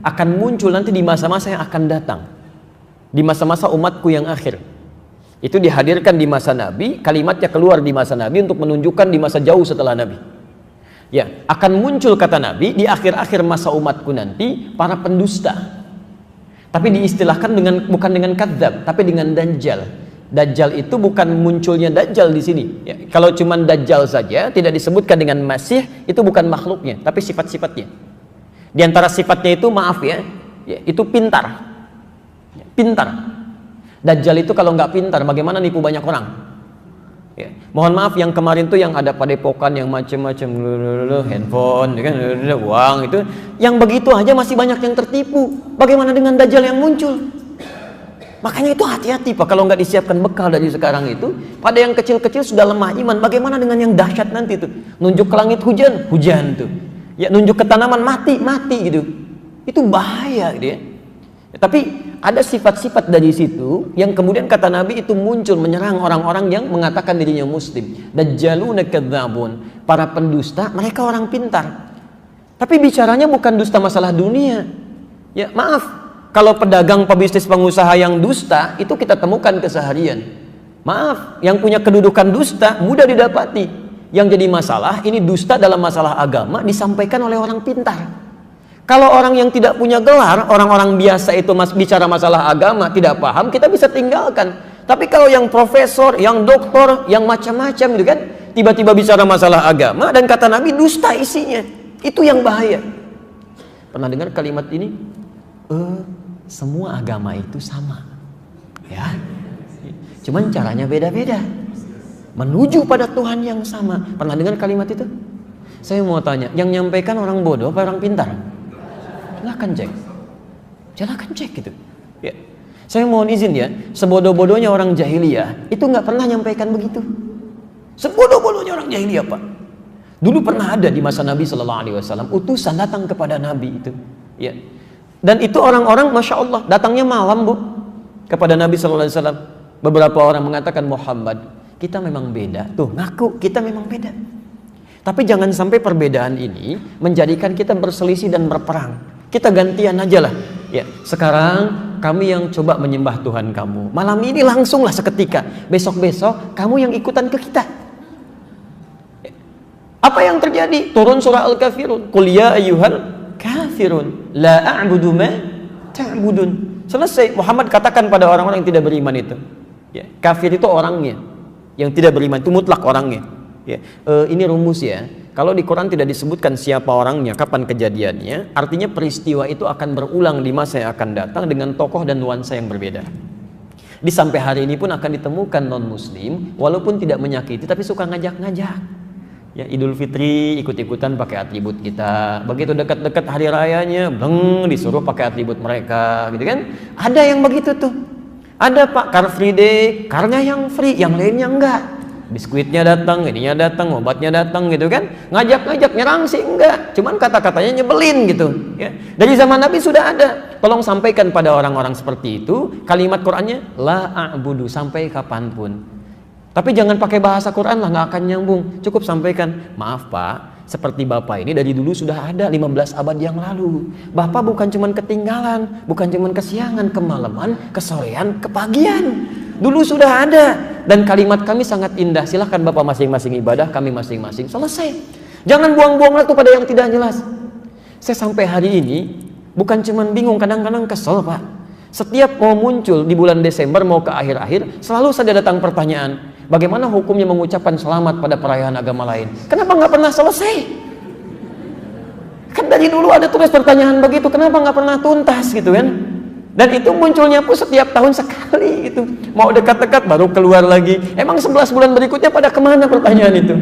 akan muncul nanti di masa-masa yang akan datang, di masa-masa umatku yang akhir. Itu dihadirkan di masa Nabi, kalimatnya keluar di masa Nabi untuk menunjukkan di masa jauh setelah Nabi. Ya, akan muncul kata Nabi di akhir-akhir masa umatku nanti para pendusta. Tapi diistilahkan bukan dengan kadzab, tapi dengan dajjal. Dajjal itu bukan munculnya dajjal di sini. Ya, kalau cuma dajjal saja tidak disebutkan dengan masih, itu bukan makhluknya, tapi sifat-sifatnya. Di antara sifatnya itu maaf ya, itu pintar. Pintar. Dajjal itu kalau nggak pintar, bagaimana nipu banyak orang? Ya. Mohon maaf yang kemarin tuh yang ada padepokan yang macam-macam, handphone, kan, uang itu, yang begitu aja masih banyak yang tertipu. Bagaimana dengan dajjal yang muncul? Makanya itu hati-hati Pak, kalau nggak disiapkan bekal dari sekarang itu, pada yang kecil-kecil sudah lemah iman, bagaimana dengan yang dahsyat nanti tuh? Nunjuk ke langit hujan, hujan tuh. Ya nunjuk ke tanaman mati gitu. Itu bahaya gitu ya. Tapi ada sifat-sifat dari situ yang kemudian kata Nabi itu muncul menyerang orang-orang yang mengatakan dirinya muslim. Dajjaluna kadzabun, para pendusta, mereka orang pintar. Tapi bicaranya bukan dusta masalah dunia. Ya, maaf, kalau pedagang, pebisnis, pengusaha yang dusta itu kita temukan keseharian. Maaf, yang punya kedudukan dusta mudah didapati. Yang jadi masalah, ini dusta dalam masalah agama disampaikan oleh orang pintar. Kalau orang yang tidak punya gelar, orang-orang biasa itu bicara masalah agama, tidak paham, kita bisa tinggalkan. Tapi kalau yang profesor, yang doktor, yang macam-macam gitu kan, tiba-tiba bicara masalah agama dan kata Nabi dusta isinya. Itu yang bahaya. Pernah dengar kalimat ini? Semua agama itu sama. Ya. Cuman caranya beda-beda. Menuju pada Tuhan yang sama. Pernah dengar kalimat itu? Saya mau tanya, yang nyampaikan orang bodoh apa orang pintar? Silahkan cek gitu. Ya. Saya mohon izin ya, sebodoh-bodohnya orang jahiliyah itu nggak pernah nyampaikan begitu. Sebodoh-bodohnya orang jahiliyah Pak. Dulu pernah ada di masa Nabi Shallallahu Alaihi Wasallam utusan datang kepada Nabi itu. Ya. Dan itu orang-orang masya Allah datangnya malam Bu kepada Nabi Shallallahu Alaihi Wasallam. Beberapa orang mengatakan Muhammad, kita memang beda. Tuh ngaku kita memang beda. Tapi jangan sampai perbedaan ini menjadikan kita berselisih dan berperang. Kita gantian aja lah. Ya, sekarang kami yang coba menyembah Tuhan kamu. Malam ini langsunglah seketika. Besok-besok kamu yang ikutan ke kita. Ya. Apa yang terjadi? Turun surah Al-Kafirun. Qul ya ayyuhal kafirun la a'budu ma ta'budun. Selesai. Muhammad katakan pada orang-orang yang tidak beriman itu. Ya, kafir itu orangnya. Yang tidak beriman itu mutlak orangnya. Ya, ini rumus ya. Kalau di Quran tidak disebutkan siapa orangnya, kapan kejadiannya, artinya peristiwa itu akan berulang di masa yang akan datang dengan tokoh dan nuansa yang berbeda. Di sampai hari ini pun akan ditemukan non-muslim, walaupun tidak menyakiti, tapi suka ngajak-ngajak. Ya, Idul Fitri ikut-ikutan pakai atribut kita. Begitu dekat-dekat hari rayanya, disuruh pakai atribut mereka, gitu kan? Ada yang begitu tuh. Ada Pak, Car Free Day, karnya yang free, yang lainnya enggak. Biskuitnya datang, ininya datang, obatnya datang gitu kan. Ngajak-ngajak, nyerang sih enggak. Cuman kata-katanya nyebelin gitu ya. Dari zaman Nabi sudah ada. Tolong sampaikan pada orang-orang seperti itu kalimat Qur'annya la a'budu sampai kapanpun. Tapi jangan pakai bahasa Quran lah, nggak akan nyambung. Cukup sampaikan, maaf Pak, seperti Bapak ini dari dulu sudah ada 15 abad yang lalu. Bapak bukan cuman ketinggalan, bukan cuman kesiangan, kemalaman, kesorean, kepagian. Dulu sudah ada. Dan kalimat kami sangat indah. Silahkan Bapak masing-masing ibadah, kami masing-masing. Selesai. Jangan buang-buang waktu pada yang tidak jelas. Saya sampai hari ini bukan cuman bingung, kadang-kadang kesel Pak. Setiap mau muncul di bulan Desember mau ke akhir-akhir, selalu saja datang pertanyaan, bagaimana hukumnya mengucapkan selamat pada perayaan agama lain? Kenapa nggak pernah selesai? Kan dari dulu ada tulis pertanyaan begitu, kenapa nggak pernah tuntas gitu kan? Dan itu munculnya pun setiap tahun sekali gitu. Mau dekat-dekat baru keluar lagi. Emang 11 bulan berikutnya pada kemana pertanyaan itu?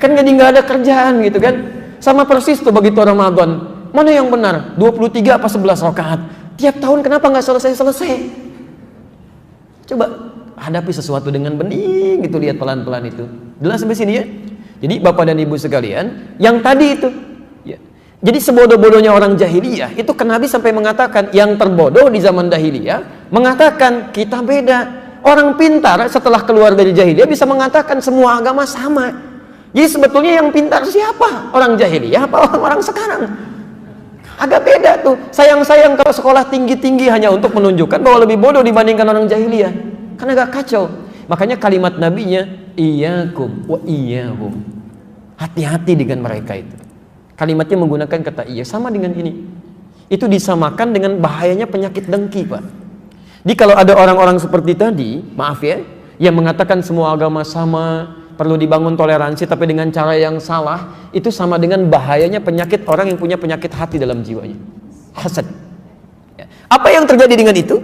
Kan jadi nggak ada kerjaan gitu kan? Sama persis tuh begitu Ramadan. Mana yang benar? 23 apa 11 rakaat? Tiap tahun kenapa nggak selesai-selesai? Coba hadapi sesuatu dengan bening gitu, lihat pelan-pelan itu. Jelas sampai sini ya? Jadi Bapak dan Ibu sekalian, yang tadi itu ya. Jadi sebodoh-bodohnya orang jahiliyah itu kan Nabi sampai mengatakan, yang terbodoh di zaman jahiliyah mengatakan kita beda. Orang pintar setelah keluar dari jahiliyah bisa mengatakan semua agama sama. Jadi sebetulnya yang pintar siapa? Orang jahiliyah apa orang-orang sekarang? Agak beda tuh. Sayang-sayang kalau sekolah tinggi-tinggi hanya untuk menunjukkan bahwa lebih bodoh dibandingkan orang jahiliyah. Kan agak kacau. Makanya kalimat nabinya, iyyakum wa iyyahum. Hati-hati dengan mereka itu. Kalimatnya menggunakan kata iya, sama dengan ini. Itu disamakan dengan bahayanya penyakit dengki, Pak. Jadi kalau ada orang-orang seperti tadi, maaf ya, yang mengatakan semua agama sama, perlu dibangun toleransi tapi dengan cara yang salah, itu sama dengan bahayanya penyakit orang yang punya penyakit hati dalam jiwanya. Hasad. Ya. Apa yang terjadi dengan itu?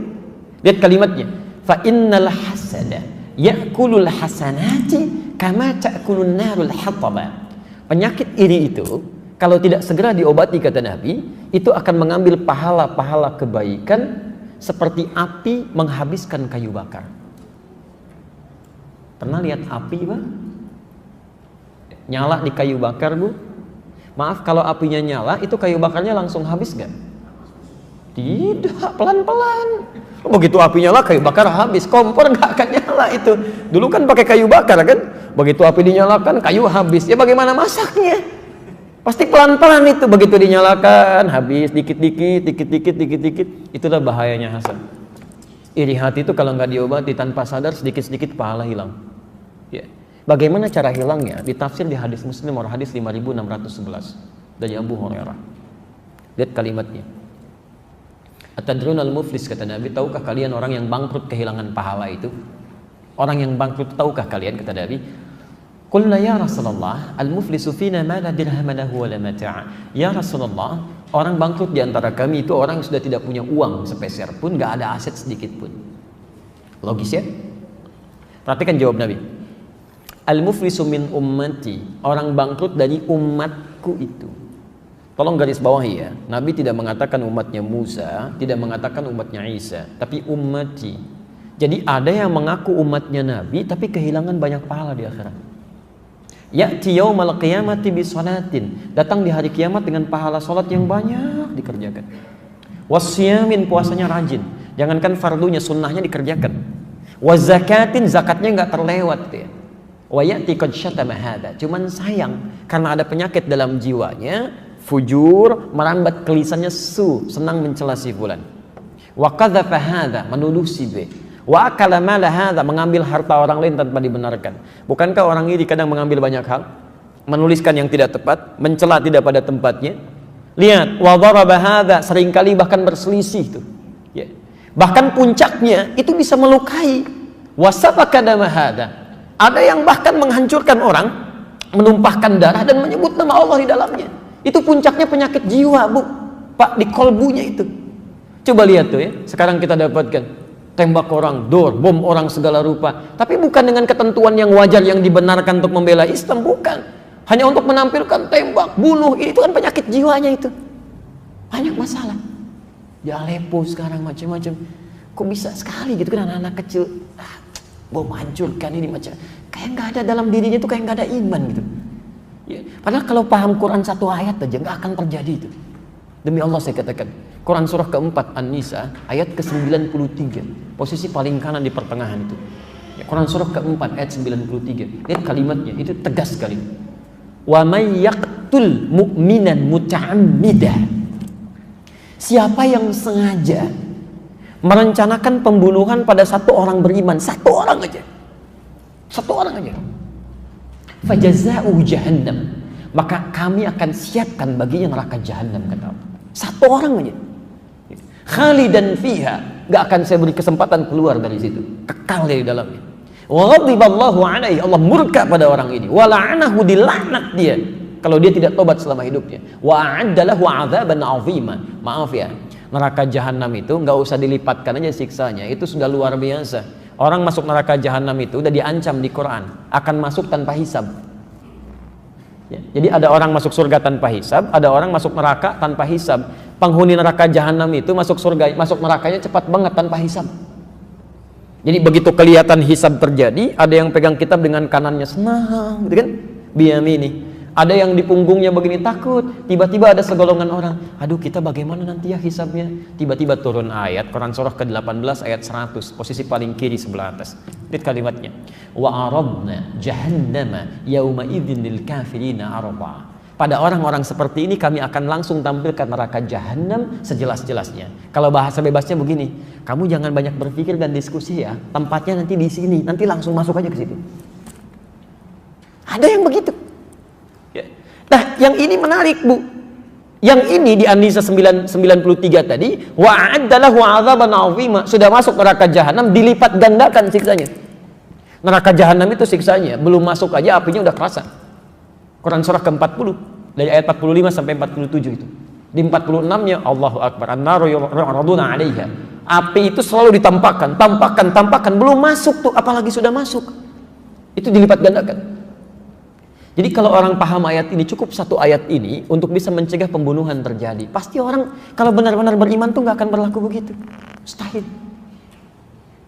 Lihat kalimatnya. Fa innal hasada ya'kulul hasanati kama ta'kulun narul hataba. Penyakit iri itu kalau tidak segera diobati, kata Nabi, itu akan mengambil pahala-pahala kebaikan seperti api menghabiskan kayu bakar. Pernah lihat api, Pak? Nyala di kayu bakar, Bu? Maaf, kalau apinya nyala, itu kayu bakarnya langsung habis gak? Tidak, pelan-pelan. Begitu api nyala, kayu bakar habis. Kompor gak akan nyala itu. Dulu kan pakai kayu bakar kan? Begitu api dinyalakan, kayu habis. Ya bagaimana masaknya? Pasti pelan-pelan itu. Begitu dinyalakan, habis dikit-dikit, dikit-dikit, dikit-dikit. Itulah bahayanya hasad. Iri hati itu kalau nggak diobati tanpa sadar, sedikit-sedikit pahala hilang. Ya. Bagaimana cara hilangnya? Ditafsir di hadis Muslim, hadis 5611 dari Abu Hurairah. Lihat kalimatnya. Atadrunal muflis, kata Nabi, tahukah kalian orang yang bangkrut kehilangan pahala itu? Orang yang bangkrut tahukah kalian, kata Nabi? Qulna ya Rasulullah, al-muflisu fina ma la dirham lahu wa la mata'. Ya Rasulullah, orang bangkrut di antara kami itu orang yang sudah tidak punya uang sepeser pun, nggak ada aset sedikit pun. Logis ya? Perhatikan jawab Nabi. Al-muflisu min ummati, orang bangkrut dari umatku itu. Tolong garis bawahi ya, Nabi tidak mengatakan umatnya Musa, tidak mengatakan umatnya Isa, tapi ummati. Jadi ada yang mengaku umatnya Nabi tapi kehilangan banyak pahala di akhirat. Ya'ti yaumal qiyamati bi salatin, datang di hari kiamat dengan pahala salat yang banyak dikerjakan. Wasyamin, puasanya rajin, jangankan fardunya, sunnahnya dikerjakan. Wazakatin, zakatnya nggak terlewat ya. Wa ya'ti qad syatama hadza, cuman sayang karena ada penyakit dalam jiwanya, fujur, merambat ke lisannya senang mencela si fulan. Wa qadzafa hadza, menuduh si B. Wa akala mala hadza, mengambil harta orang lain tanpa dibenarkan. Bukankah orang iri kadang mengambil banyak hal? Menuliskan yang tidak tepat, mencela tidak pada tempatnya. Lihat, wa daraba hadza, seringkali bahkan berselisih tuh. Ya. Bahkan puncaknya itu bisa melukai. Wa safaka dama hadza. Ada yang bahkan menghancurkan orang, menumpahkan darah dan menyebut nama Allah di dalamnya. Itu puncaknya penyakit jiwa, Bu. Pak, di kolbunya itu. Coba lihat tuh ya, sekarang kita dapatkan tembak orang, bom orang segala rupa. Tapi bukan dengan ketentuan yang wajar yang dibenarkan untuk membela Islam, bukan. Hanya untuk menampilkan tembak, bunuh, itu kan penyakit jiwanya itu. Banyak masalah. Di Aleppo sekarang macam-macam. Kok bisa sekali gitu kan anak-anak kecil, bom hancurkan ini macam. Kayak nggak ada dalam dirinya itu, kayak nggak ada iman gitu. Ya. Padahal kalau paham Quran satu ayat aja nggak akan terjadi itu. Demi Allah saya katakan, Quran surah keempat An-Nisa ayat ke-93, posisi paling kanan di pertengahan itu. Ya, Quran surah keempat ayat 93. Lihat kalimatnya, itu tegas sekali. Wa may yaqtul mu'minan muta'ammidan. Siapa yang sengaja merencanakan pembunuhan pada satu orang beriman, satu orang aja. Fajaza'uhu jahannam, maka kami akan siapkan baginya neraka jahannam, kata Allah. Satu orang aja. Khalidan fiha, gak akan saya beri kesempatan keluar dari situ, kekal dari dalamnya. Wa ghadiballahu alaihi, Allah murka pada orang ini. Wa la'anahu, dilaknat dia kalau dia tidak tobat selama hidupnya. Wa a'adda lahu 'adzaban 'azima. Maaf ya, neraka jahanam itu nggak usah dilipatkan aja siksanya, itu sudah luar biasa. Orang masuk neraka jahanam itu udah diancam di Quran, akan masuk tanpa hisab. Ya, jadi ada orang masuk surga tanpa hisab, ada orang masuk neraka tanpa hisab. Penghuni neraka jahanam itu masuk surga, masuk nerakanya cepat banget tanpa hisab. Jadi begitu kelihatan hisab terjadi, ada yang pegang kitab dengan kanannya senang, gitu kan? Biyamini. Ada yang di punggungnya begini takut. Tiba-tiba ada segolongan orang, aduh kita bagaimana nanti ya hisabnya? Tiba-tiba turun ayat Quran surah ke-18 ayat 100, posisi paling kiri sebelah atas. Lihat kalimatnya. Wa aradna jahannama yauma idzin lil kafirina arba. Pada orang-orang seperti ini kami akan langsung tampilkan neraka jahanam sejelas-jelasnya. Kalau bahasa bebasnya begini, kamu jangan banyak berpikir dan diskusi ya. Tempatnya nanti di sini, nanti langsung masuk aja ke situ. Ada yang begitu. Ya. Nah, yang ini menarik, Bu. Yang ini di An-Nisa 93 tadi, wa'addalahu 'adzaban 'azima, sudah masuk neraka jahanam, dilipat gandakan siksanya. Neraka jahanam itu siksanya, belum masuk aja apinya udah kerasa. Quran surah ke-40 dari ayat 45 sampai 47 itu. Di 46-nya Allahu Akbar, an-naru yu'raduna 'alaiha. Api itu selalu ditampakkan, tampakkan, belum masuk tuh, apalagi sudah masuk. Itu dilipat gandakan. Jadi kalau orang paham ayat ini, cukup satu ayat ini untuk bisa mencegah pembunuhan terjadi. Pasti orang kalau benar-benar beriman tuh nggak akan berlaku begitu. Mustahil.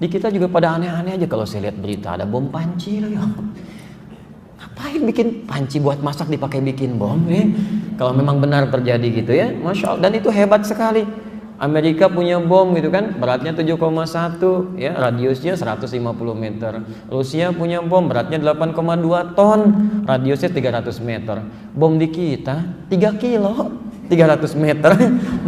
Di kita juga pada aneh-aneh aja kalau saya lihat berita ada bom panci lagi. Ngapain bikin panci buat masak dipakai bikin bom ya? Kalau memang benar terjadi gitu ya, Masya Allah. Dan itu hebat sekali. Amerika punya bom gitu kan, beratnya 7,1 ya, radiusnya 150 meter. Rusia punya bom, beratnya 8,2 ton, radiusnya 300 meter. Bom di kita 3 kilo, 300 meter.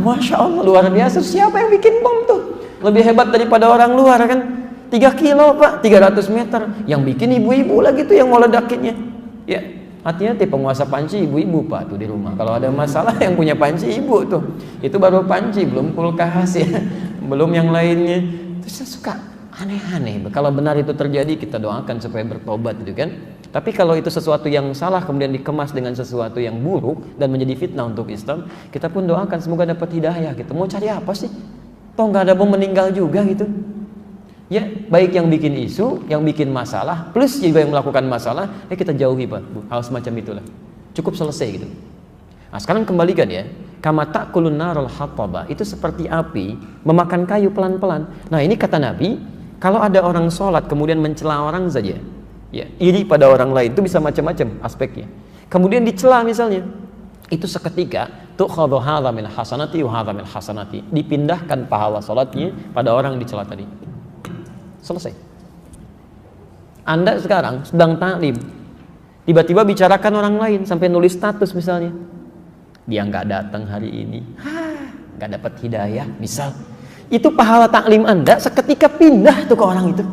Masya Allah, luar biasa. Siapa yang bikin bom tuh? Lebih hebat daripada orang luar kan? 3 kilo Pak, 300 meter. Yang bikin ibu-ibu lagi tuh yang mau ledakinnya. Ya, hati-hati penguasa panci ibu-ibu Pak tuh di rumah. Kalau ada masalah yang punya panci ibu tuh. Itu baru panci, belum kulkas ya. Belum yang lainnya. Terus suka aneh-aneh. Kalau benar itu terjadi, kita doakan supaya bertobat gitu kan. Tapi kalau itu sesuatu yang salah kemudian dikemas dengan sesuatu yang buruk dan menjadi fitnah untuk Islam, kita pun doakan semoga dapat hidayah gitu. Mau cari apa sih? Toh nggak ada bom meninggal juga gitu. Ya, baik yang bikin isu, yang bikin masalah, plus juga yang melakukan masalah, ya kita jauhi Pak, Bu. Hal semacam itulah. Cukup selesai gitu. Nah, sekarang kembalikan ya. Kama ta'kulun narul hattaba, itu seperti api memakan kayu pelan-pelan. Nah, ini kata Nabi, kalau ada orang sholat kemudian mencela orang saja, ya, iri pada orang lain, itu bisa macam-macam aspeknya. Kemudian dicela misalnya, itu seketika tu'khadhu hadza min hasanati wa hadza min hasanati, dipindahkan pahala sholatnya pada orang yang dicela tadi. Selesai. Anda sekarang sedang taklim, tiba-tiba bicarakan orang lain sampai nulis status misalnya, dia nggak datang hari ini, nggak dapat hidayah, misal. Itu pahala taklim Anda seketika pindah tuh ke orang itu.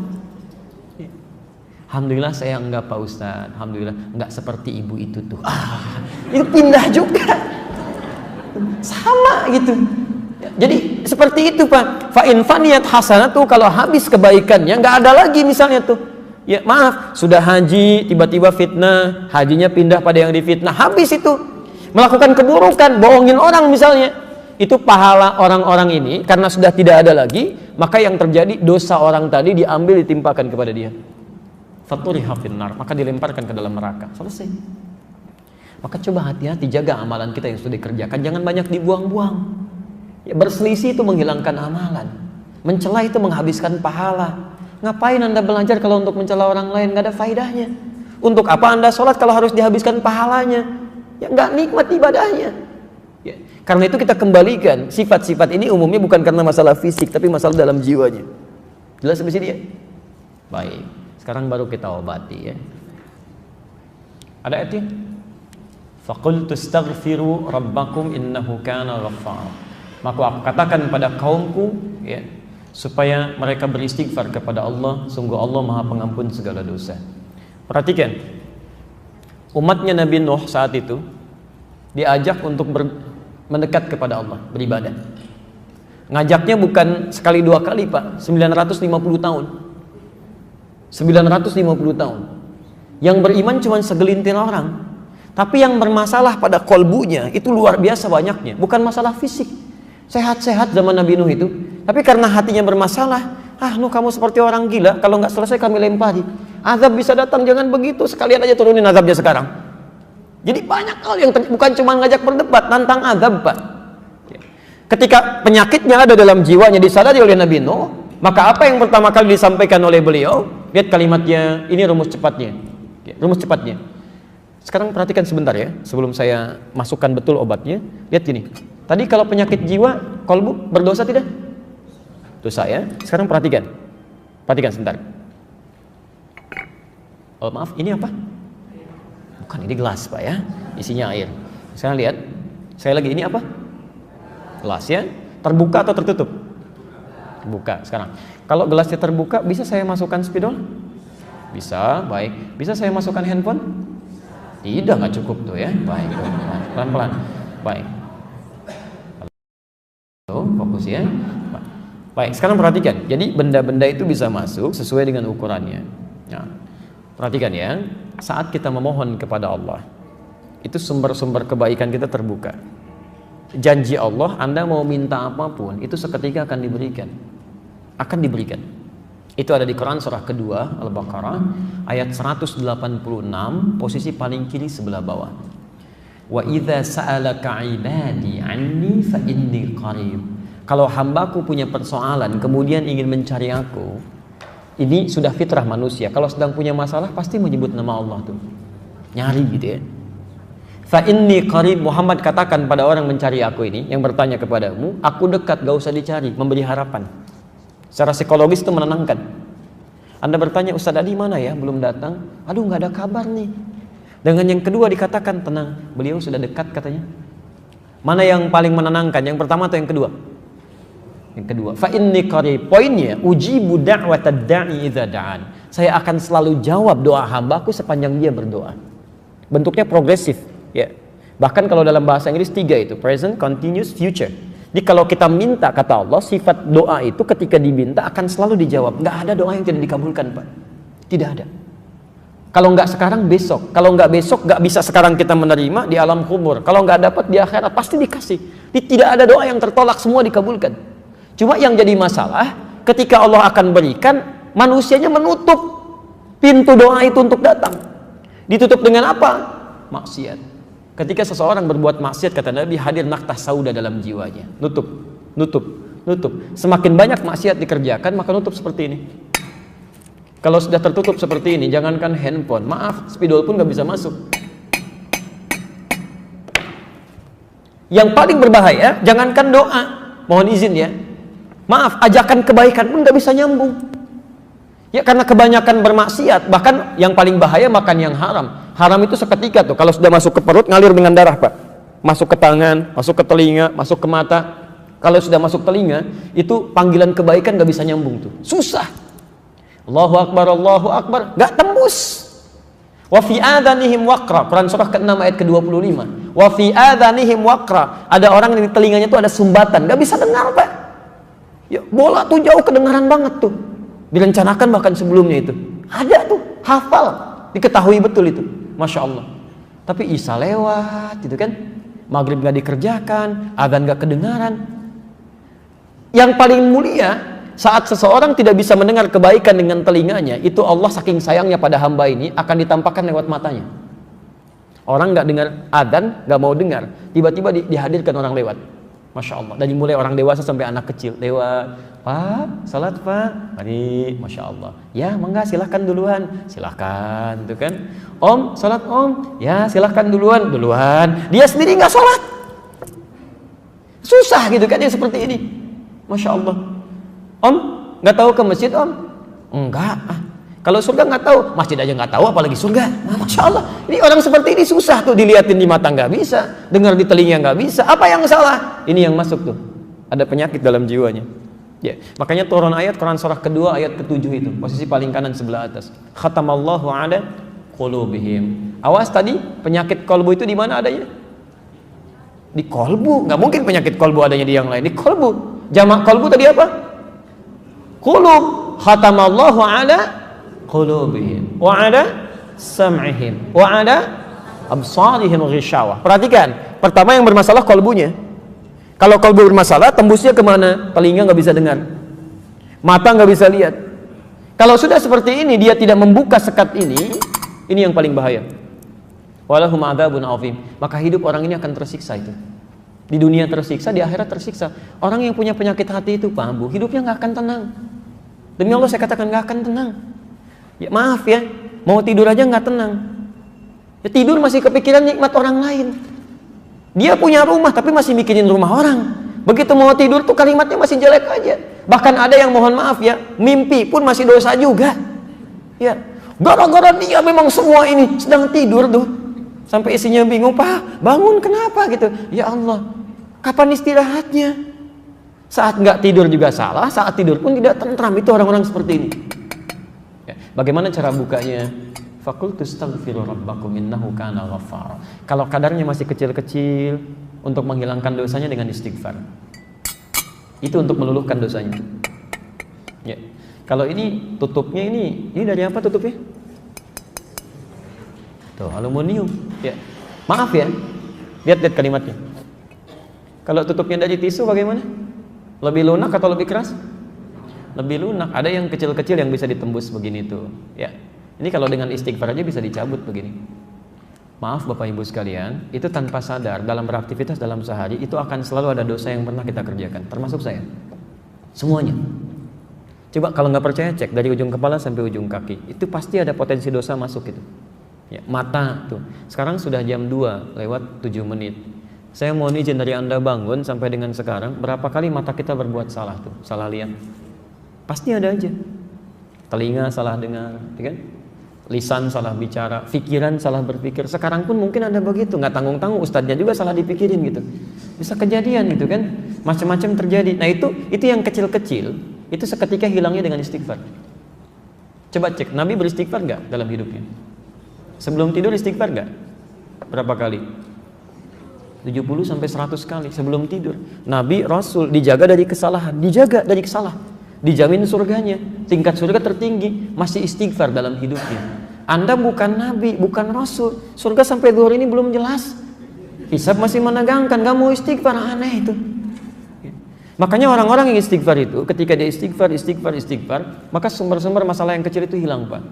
Alhamdulillah saya enggak Pak Ustadz, alhamdulillah enggak seperti ibu itu tuh. Itu pindah juga, sama gitu. Jadi seperti itu Pak. Fa in faniyat hasanatu, kalau habis kebaikannya nggak ada lagi misalnya tuh. Ya maaf, sudah haji tiba-tiba fitnah, hajinya pindah pada yang difitnah, habis itu. Melakukan keburukan, bohongin orang misalnya. Itu pahala orang-orang ini karena sudah tidak ada lagi, maka yang terjadi dosa orang tadi diambil ditimpakan kepada dia. Faturiha finnar, maka dilemparkan ke dalam neraka. Selesai. Maka coba hati-hati jaga amalan kita yang sudah dikerjakan, jangan banyak dibuang-buang. Ya, berselisih itu menghilangkan amalan, mencela itu menghabiskan pahala. Ngapain Anda belajar kalau untuk mencela orang lain nggak ada faedahnya? Untuk apa Anda sholat kalau harus dihabiskan pahalanya? Ya nggak nikmat ibadahnya. Ya, karena itu kita kembalikan sifat-sifat ini umumnya bukan karena masalah fisik, tapi masalah dalam jiwanya. Jelas sampai sini ya? Baik, sekarang baru kita obati ya. Ada ayatnya? Faqultu astaghfiru rabbakum innahu kana ghaffara. Maka aku katakan pada kaumku ya, supaya mereka beristighfar kepada Allah, sungguh Allah Maha Pengampun segala dosa. Perhatikan, umatnya Nabi Nuh saat itu diajak untuk mendekat kepada Allah, beribadah. Ngajaknya bukan sekali dua kali Pak, 950 tahun. 950 tahun. Yang beriman cuma segelintir orang. Tapi yang bermasalah pada kolbunya itu luar biasa banyaknya. Bukan masalah fisik. Sehat-sehat zaman Nabi Nuh itu, tapi karena hatinya bermasalah, Nuh kamu seperti orang gila, kalau nggak selesai kami lempari. Azab bisa datang, jangan begitu, sekalian aja turunin azabnya sekarang. Jadi banyak hal yang bukan cuma ngajak berdebat, tantang azab Pak. Ketika penyakitnya ada dalam jiwanya disadari oleh Nabi Nuh, maka apa yang pertama kali disampaikan oleh beliau? Lihat kalimatnya, ini rumus cepatnya. Rumus cepatnya. Sekarang perhatikan sebentar ya, sebelum saya masukkan betul obatnya. Lihat gini. Tadi kalau penyakit jiwa, kolbu berdosa tidak? Dosa ya. Sekarang perhatikan. Perhatikan sebentar. Oh maaf, ini apa? Bukan, ini gelas Pak ya. Isinya air. Sekarang lihat, saya lagi ini apa? Gelas ya, terbuka atau tertutup? Terbuka. Sekarang, kalau gelasnya terbuka, bisa saya masukkan spidol? Bisa, baik. Bisa saya masukkan handphone? Tidak, nggak cukup tuh ya. Baik, pelan-pelan. Baik. Tuh, fokus ya. Baik, sekarang perhatikan. Jadi benda-benda itu bisa masuk sesuai dengan ukurannya. Nah, perhatikan ya. Saat kita memohon kepada Allah, itu sumber-sumber kebaikan kita terbuka. Janji Allah, Anda mau minta apapun, itu seketika akan diberikan. Akan diberikan. Itu ada di Quran surah kedua Al-Baqarah ayat 186, posisi paling kiri sebelah bawah. Wa idza sa'alaka 'ibadi 'anni fa inni qarib. Kalau hambaku punya persoalan kemudian ingin mencari aku, ini sudah fitrah manusia. Kalau sedang punya masalah pasti menyebut nama Allah tuh. Nyari gitu ya. Fa inni qarib, Muhammad katakan pada orang mencari aku ini, yang bertanya kepadamu, aku dekat, gak usah dicari, memberi harapan. Secara psikologis itu menenangkan. Anda bertanya, Ustaz Adi mana ya? Belum datang. Aduh, nggak ada kabar nih. Dengan yang kedua dikatakan, tenang, beliau sudah dekat katanya. Mana yang paling menenangkan? Yang pertama atau yang kedua? Yang kedua. Fa inni qarib. Poinnya, ujibu da'watad da'i idza da'an. Saya akan selalu jawab doa hambaku sepanjang dia berdoa. Bentuknya progresif, ya. Bahkan kalau dalam bahasa Inggris 3 itu, present, continuous, future. Jadi kalau kita minta, kata Allah, sifat doa itu ketika diminta akan selalu dijawab. Nggak ada doa yang tidak dikabulkan, Pak. Tidak ada. Kalau nggak sekarang, besok. Kalau nggak besok, nggak bisa sekarang kita menerima di alam kubur. Kalau nggak dapat di akhirat, pasti dikasih. Tidak ada doa yang tertolak, semua dikabulkan. Cuma yang jadi masalah, ketika Allah akan berikan, manusianya menutup pintu doa itu untuk datang. Ditutup dengan apa? Maksiat. Ketika seseorang berbuat maksiat, kata Nabi, hadir naktah sauda dalam jiwanya. Nutup, nutup, nutup. Semakin banyak maksiat dikerjakan, maka nutup seperti ini. Kalau sudah tertutup seperti ini, jangankan handphone, maaf, spidol pun nggak bisa masuk. Yang paling berbahaya, jangankan doa, mohon izin ya, maaf, ajakan kebaikan pun nggak bisa nyambung. Ya karena kebanyakan bermaksiat, bahkan yang paling bahaya makan yang haram. Haram itu seketika tuh, kalau sudah masuk ke perut ngalir dengan darah, Pak. Masuk ke tangan, masuk ke telinga, masuk ke mata. Kalau sudah masuk telinga, itu panggilan kebaikan gak bisa nyambung tuh. Susah. Allahu Akbar, gak tembus. Wa fi adhanihim waqra. Quran surah ke-6 ayat ke-25. Wa fi adhanihim waqra. Ada orang yang di telinganya tuh ada sumbatan, gak bisa dengar, Pak. Ya, bola tuh jauh kedengaran banget tuh. Direncanakan bahkan sebelumnya itu. Ada tuh, hafal. Diketahui betul itu. Masya Allah. Tapi Isya lewat gitu kan, maghrib gak dikerjakan, adzan gak kedengaran. Yang paling mulia, saat seseorang tidak bisa mendengar kebaikan dengan telinganya, itu Allah saking sayangnya pada hamba ini akan ditampakkan lewat matanya. Orang gak dengar adzan, gak mau dengar, tiba-tiba dihadirkan orang lewat. Masya Allah. Dari mulai orang dewasa sampai anak kecil lewat. Pak, salat Pak. Mari, Masya Allah. Ya, mangga silahkan duluan. Silahkan, tuh kan. Om, salat Om. Ya, silahkan duluan. Duluan. Dia sendiri nggak salat. Susah gitu kan ya seperti ini. Masya Allah. Om, nggak tahu ke masjid Om? Enggak. Kalau surga nggak tahu, masjid aja nggak tahu, apalagi surga. Nah, Masya Allah. Ini orang seperti ini susah tuh dilihatin di mata nggak bisa, dengar di telinga nggak bisa. Apa yang salah? Ini yang masuk tuh. Ada penyakit dalam jiwanya. Ya, makanya turun ayat Quran surah kedua ayat ke-7 itu, posisi paling kanan sebelah atas. Khatamallahu ala qulubihim. Awas tadi, penyakit kolbu itu di mana adanya? Di kolbu. Nggak mungkin penyakit kolbu adanya di yang lain. Di kolbu. Jamak kolbu tadi apa? Qulub. Khatamallahu ala qulubihim wa ala sam'ihim wa ala absarihim ghishawah. Perhatikan, pertama yang bermasalah kolbunya. Kalau kolbu bermasalah, tembusnya kemana? Telinga nggak bisa dengar, mata nggak bisa lihat. Kalau sudah seperti ini, dia tidak membuka sekat ini yang paling bahaya. Walahum adzabun azim. Maka hidup orang ini akan tersiksa itu. Di dunia tersiksa, di akhirat tersiksa. Orang yang punya penyakit hati itu, Pak Ambu, hidupnya nggak akan tenang. Demi Allah saya katakan nggak akan tenang. Ya maaf ya, mau tidur aja nggak tenang. Ya tidur masih kepikiran nikmat orang lain. Dia punya rumah tapi masih mikirin rumah orang. Begitu mau tidur tuh kalimatnya masih jelek aja. Bahkan ada yang mohon maaf ya, mimpi pun masih dosa juga. Ya, gara-gara dia memang semua ini sedang tidur tuh. Sampai istrinya bingung, "Pak, bangun kenapa?" gitu. Ya Allah, kapan istirahatnya? Saat nggak tidur juga salah, saat tidur pun tidak tentram. Itu orang-orang seperti ini. Ya, bagaimana cara bukanya? Fakultu astaghfiru rabbakum innahu kana ghaffar. Kalau kadarnya masih kecil-kecil, untuk menghilangkan dosanya dengan istighfar. Itu untuk meluluhkan dosanya. Ya. Kalau ini tutupnya ini dari apa tutupnya? Tuh, aluminium. Ya. Maaf ya. Lihat kalimatnya. Kalau tutupnya dari tisu bagaimana? Lebih lunak atau lebih keras? Lebih lunak. Ada yang kecil-kecil yang bisa ditembus begini tuh. Ya. Ini kalau dengan istighfar aja bisa dicabut begini. Maaf Bapak Ibu sekalian, itu tanpa sadar dalam beraktivitas dalam sehari itu akan selalu ada dosa yang pernah kita kerjakan, termasuk saya. Semuanya. Coba kalau nggak percaya cek dari ujung kepala sampai ujung kaki. Itu pasti ada potensi dosa masuk itu. Ya, mata tuh. Sekarang sudah jam 2 lewat 7 menit. Saya mohon izin dari Anda bangun sampai dengan sekarang, berapa kali mata kita berbuat salah tuh, salah lihat? Pasti ada aja. Telinga salah dengar, ya kan? Lisan salah bicara, pikiran salah berpikir. Sekarang pun mungkin ada begitu, nggak tanggung-tanggung ustadznya juga salah dipikirin gitu. Bisa kejadian gitu kan, macam-macam terjadi. Nah itu yang kecil-kecil, itu seketika hilangnya dengan istighfar. Coba cek, Nabi beristighfar nggak dalam hidupnya? Sebelum tidur istighfar nggak? Berapa kali? 70 sampai 100 kali sebelum tidur. Nabi Rasul dijaga dari kesalahan, dijamin surganya, tingkat surga tertinggi, masih istighfar dalam hidupnya. Anda bukan Nabi, bukan Rasul, surga sampai zuhur ini belum jelas, hisab masih menegangkan, gak mau istighfar, aneh itu. Makanya orang-orang yang istighfar itu, ketika dia istighfar, maka sumber-sumber masalah yang kecil itu hilang, Pak.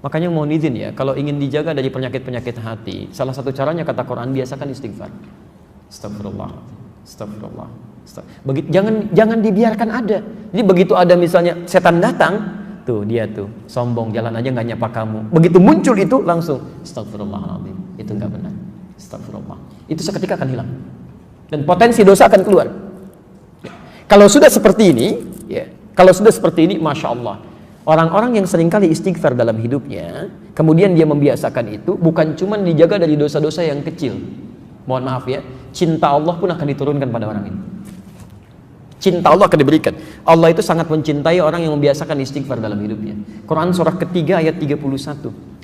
Makanya mohon izin ya, kalau ingin dijaga dari penyakit-penyakit hati, salah satu caranya kata Quran, biasakan istighfar. Astagfirullah. Jangan dibiarkan ada. Jadi begitu ada misalnya setan datang, tuh dia tuh sombong, jalan aja nggak nyapa kamu. Begitu muncul itu langsung astagfirullahaladzim. Itu nggak benar. Astagfirullah. Itu seketika akan hilang dan potensi dosa akan keluar. Ya. Kalau sudah seperti ini, masya Allah. Orang-orang yang seringkali istighfar dalam hidupnya, kemudian dia membiasakan itu, bukan cuma dijaga dari dosa-dosa yang kecil. Mohon maaf ya, cinta Allah pun akan diturunkan pada orang ini. Cinta Allah akan diberikan. Allah itu sangat mencintai orang yang membiasakan istighfar dalam hidupnya. Quran surah ketiga ayat 31.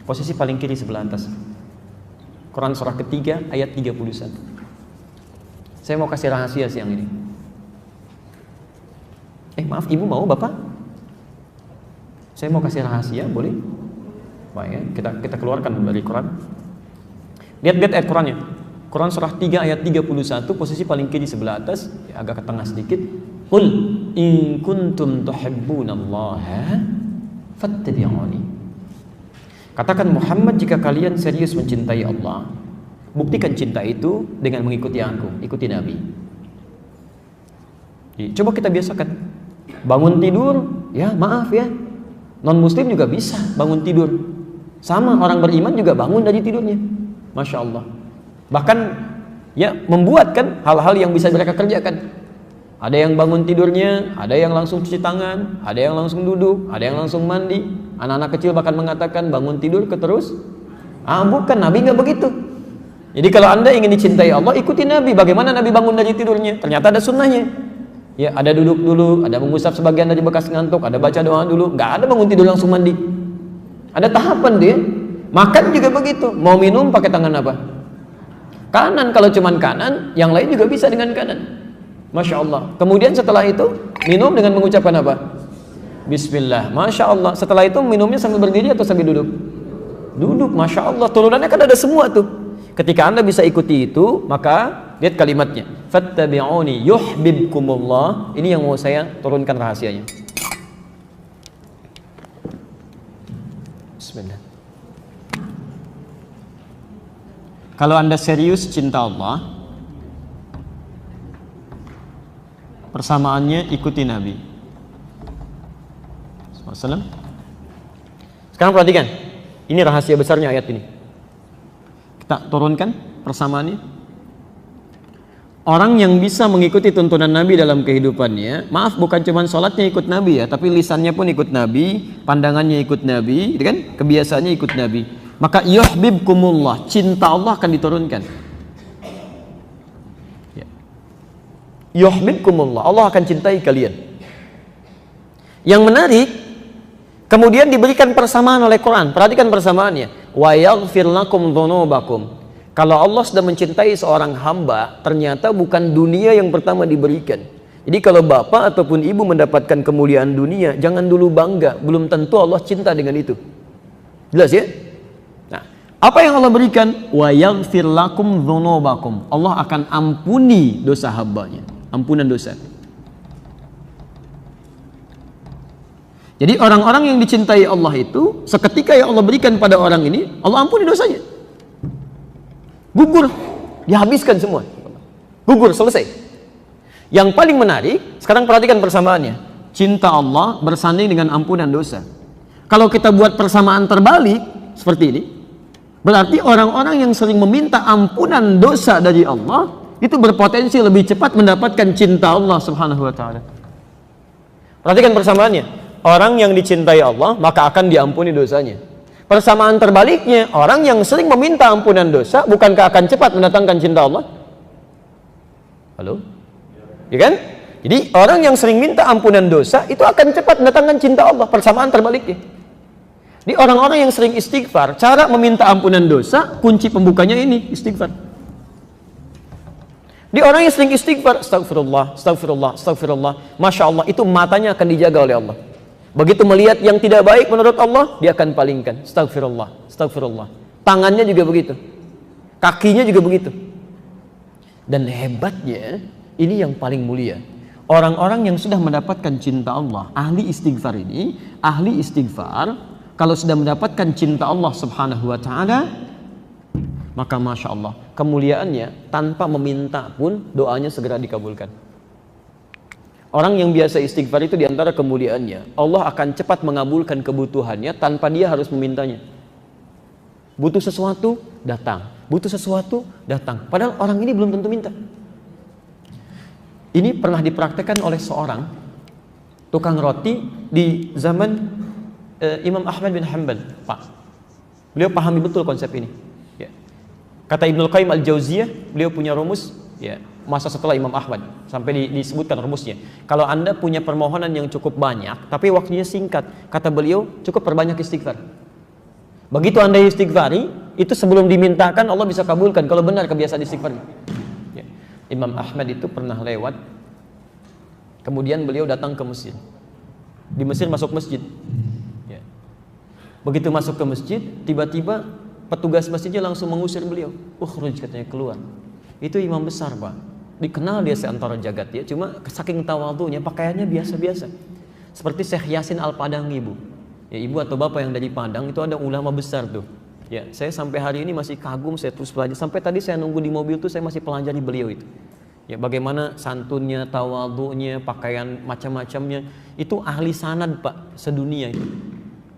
Posisi paling kiri sebelah atas. Quran surah ketiga ayat 31. Saya mau kasih rahasia siang ini. Maaf, ibu mau bapak? Saya mau kasih rahasia, boleh? Baik ya, kita keluarkan dari Quran. Lihat ayat Qurannya. Quran surah 3 ayat 31, posisi paling kiri sebelah atas, ya, agak ke tengah sedikit. Qul in kuntum tuhibbunallaha fattabi'uni. Katakan Muhammad, jika kalian serius mencintai Allah, buktikan cinta itu dengan mengikuti aku, ikuti Nabi. Coba kita biasakan. Bangun tidur, ya maaf ya, non muslim juga bisa bangun tidur. Sama, orang beriman juga bangun dari tidurnya. Masya Allah. Bahkan ya membuat kan hal-hal yang bisa mereka kerjakan. Ada yang bangun tidurnya, ada yang langsung cuci tangan, ada yang langsung duduk, ada yang langsung mandi. Anak-anak kecil bahkan mengatakan bangun tidur terus. Bukan, Nabi nggak begitu. Jadi kalau Anda ingin dicintai Allah, ikuti Nabi. Bagaimana Nabi bangun dari tidurnya? Ternyata ada sunnahnya. Ya, ada duduk dulu, ada mengusap sebagian dari bekas ngantuk, ada baca doa dulu. Nggak ada bangun tidur langsung mandi. Ada tahapan dia. Makan juga begitu. Mau minum pakai tangan apa? Kanan. Kalau cuman kanan, yang lain juga bisa dengan kanan. Masya Allah. Kemudian setelah itu minum dengan mengucapkan apa? Bismillah. Masya Allah. Setelah itu minumnya sambil berdiri atau sambil duduk? Duduk. Masya Allah. Turunannya kan ada semua tuh. Ketika Anda bisa ikuti itu, maka lihat kalimatnya. Fattabi'uni yuhibbukumullah. Ini yang mau saya turunkan rahasianya. Bismillah. Kalau Anda serius cinta Allah, persamaannya ikuti Nabi SAW. Sekarang perhatikan, ini rahasia besarnya ayat ini. Kita turunkan persamaannya. Orang yang bisa mengikuti tuntunan Nabi dalam kehidupannya, maaf, bukan cuma sholatnya ikut Nabi ya, tapi lisannya pun ikut Nabi, pandangannya ikut Nabi, gitu kan? Kebiasaannya ikut Nabi. maka yuhibbukumullah, cinta Allah akan diturunkan. Ya. Yuhibbukumullah, Allah akan cintai kalian. Yang menarik, kemudian diberikan persamaan oleh Quran. Perhatikan persamaannya. Wa yaghfir lakum dzunubakum. Kalau Allah sudah mencintai seorang hamba, ternyata bukan dunia yang pertama diberikan. Jadi kalau bapak ataupun ibu mendapatkan kemuliaan dunia, jangan dulu bangga. Belum tentu Allah cinta dengan itu. Jelas ya? Nah, apa yang Allah berikan? Wa yaghfir lakum dzunubakum. Allah akan ampuni dosa hambanya. Ampunan dosa. Jadi orang-orang yang dicintai Allah itu, seketika yang Allah berikan pada orang ini, Allah ampuni dosanya. Gugur, dihabiskan semua. Gugur, selesai. Yang paling menarik, sekarang perhatikan persamaannya. Cinta Allah bersanding dengan ampunan dosa. Kalau kita buat persamaan terbalik seperti ini, berarti orang-orang yang sering meminta ampunan dosa dari Allah itu berpotensi lebih cepat mendapatkan cinta Allah Subhanahu wa taala. Perhatikan persamaannya. Orang yang dicintai Allah maka akan diampuni dosanya. Persamaan terbaliknya, orang yang sering meminta ampunan dosa bukankah akan cepat mendatangkan cinta Allah? Halo? Ya kan? Jadi orang yang sering minta ampunan dosa itu akan cepat mendatangkan cinta Allah. Persamaan terbaliknya. Di orang-orang yang sering istighfar, cara meminta ampunan dosa, kunci pembukanya ini istighfar. Di orang yang sering istighfar, astagfirullah, astagfirullah, astagfirullah, masya Allah, itu matanya akan dijaga oleh Allah. Begitu melihat yang tidak baik menurut Allah, dia akan palingkan. Astagfirullah, astagfirullah. Tangannya juga begitu, kakinya juga begitu. Dan hebatnya, ini yang paling mulia. Orang-orang yang sudah mendapatkan cinta Allah, ahli istighfar ini, ahli istighfar, kalau sudah mendapatkan cinta Allah Subhanahu wa taala, maka masya Allah, kemuliaannya tanpa meminta pun doanya segera dikabulkan. Orang yang biasa istighfar itu diantara kemuliaannya, Allah akan cepat mengabulkan kebutuhannya tanpa dia harus memintanya. Butuh sesuatu, datang. Butuh sesuatu, datang. Padahal orang ini belum tentu minta. Ini pernah dipraktekkan oleh seorang tukang roti di zaman Imam Ahmad bin Hanbal. Pak, beliau pahami betul konsep ini. Ya. Kata Ibnul Qayyim Al-Jauziyah, beliau punya rumus. Ya, masa setelah Imam Ahmad sampai disebutkan rumusnya. Kalau Anda punya permohonan yang cukup banyak, tapi waktunya singkat, kata beliau cukup perbanyak istighfar. Begitu Anda istighfari, itu sebelum dimintakan Allah bisa kabulkan kalau benar kebiasaan istighfarnya. Imam Ahmad itu pernah lewat, kemudian beliau datang ke Mesir. Di Mesir masuk masjid. Ya. Begitu masuk ke masjid, tiba-tiba petugas masjidnya langsung mengusir beliau. Ukhruj, katanya, keluar. Itu imam besar, Pak. Dikenal dia seantara jagat ya, cuma saking tawadhunya pakaiannya biasa-biasa. Seperti Syekh Yasin Al-Padangi, Bu. Ya, ibu atau bapak yang dari Padang itu ada ulama besar tuh. Ya, saya sampai hari ini masih kagum, saya terus pelajari. Sampai tadi saya nunggu di mobil tuh saya masih pelajari beliau itu. Ya, bagaimana santunnya, tawadhunya, pakaian macam-macamnya. Itu ahli sanad, Pak, sedunia itu.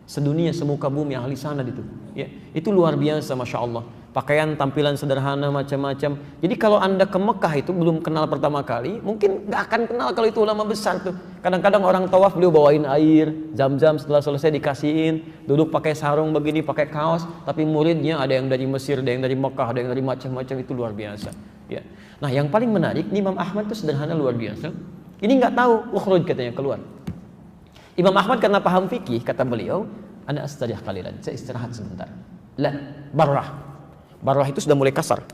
Sedunia, semuka bumi ahli sanad itu. Ya, itu luar biasa, masya Allah. Pakaian, tampilan sederhana, macam-macam. Jadi kalau Anda ke Mekah itu belum kenal pertama kali, mungkin nggak akan kenal kalau itu ulama besar tuh. Kadang-kadang orang tawaf beliau bawain air, zam-zam, setelah selesai dikasihin, duduk pakai sarung begini, pakai kaos, tapi muridnya ada yang dari Mesir, ada yang dari Mekah, ada yang dari macam-macam, itu luar biasa. Ya. Nah, yang paling menarik, Imam Ahmad itu sederhana luar biasa. Ini nggak tahu, ukhruj, katanya, keluar. Imam Ahmad karena paham fikih, kata beliau, ana astarih qalilan, saya istirahat sebentar. La, barrah. Barrah itu sudah mulai kasar.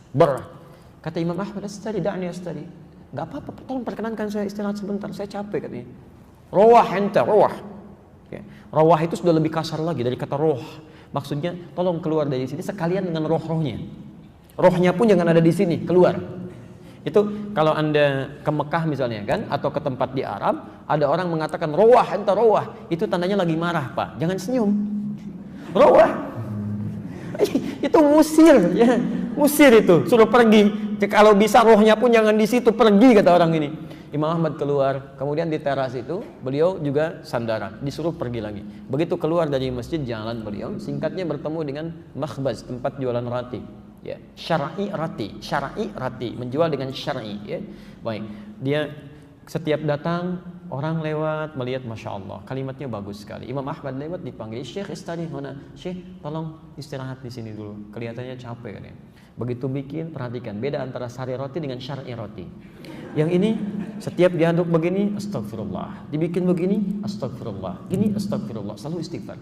Barrah. Kata Imam Ahmad, astari, da'ni astari. Gak apa-apa, tolong perkenankan saya istirahat sebentar, saya capek, katanya. Rawah enta, rawah. Ya. Rawah itu sudah lebih kasar lagi dari kata roh. Maksudnya, tolong keluar dari sini sekalian dengan roh-rohnya. Rohnya pun jangan ada di sini, keluar. Itu kalau Anda ke Mekah misalnya kan, atau ke tempat di Arab, ada orang mengatakan rawah enta, rawah. Itu tandanya lagi marah, Pak. Jangan senyum. Rawah. Itu musir, ya, musir itu, suruh pergi. Kalau bisa rohnya pun jangan di situ, pergi, kata orang ini. Imam Ahmad keluar, kemudian di teras itu beliau juga sandaran, disuruh pergi lagi. Begitu keluar dari masjid, jalan beliau, singkatnya bertemu dengan makhbaz, tempat jualan roti. Ya, syar'i rati, menjual dengan syar'i. Ya, baik. Dia setiap datang Orang lewat melihat, Masya Allah, kalimatnya bagus sekali. Imam Ahmad lewat dipanggil, Syekh istirahat mana? Syekh, tolong istirahat di sini dulu. Kelihatannya capek kan ya. Begitu bikin, perhatikan beda antara sari roti dengan syar'i roti. Yang ini setiap diaduk begini, astagfirullah. Dibikin begini, astagfirullah. Ini astagfirullah. Selalu istighfar.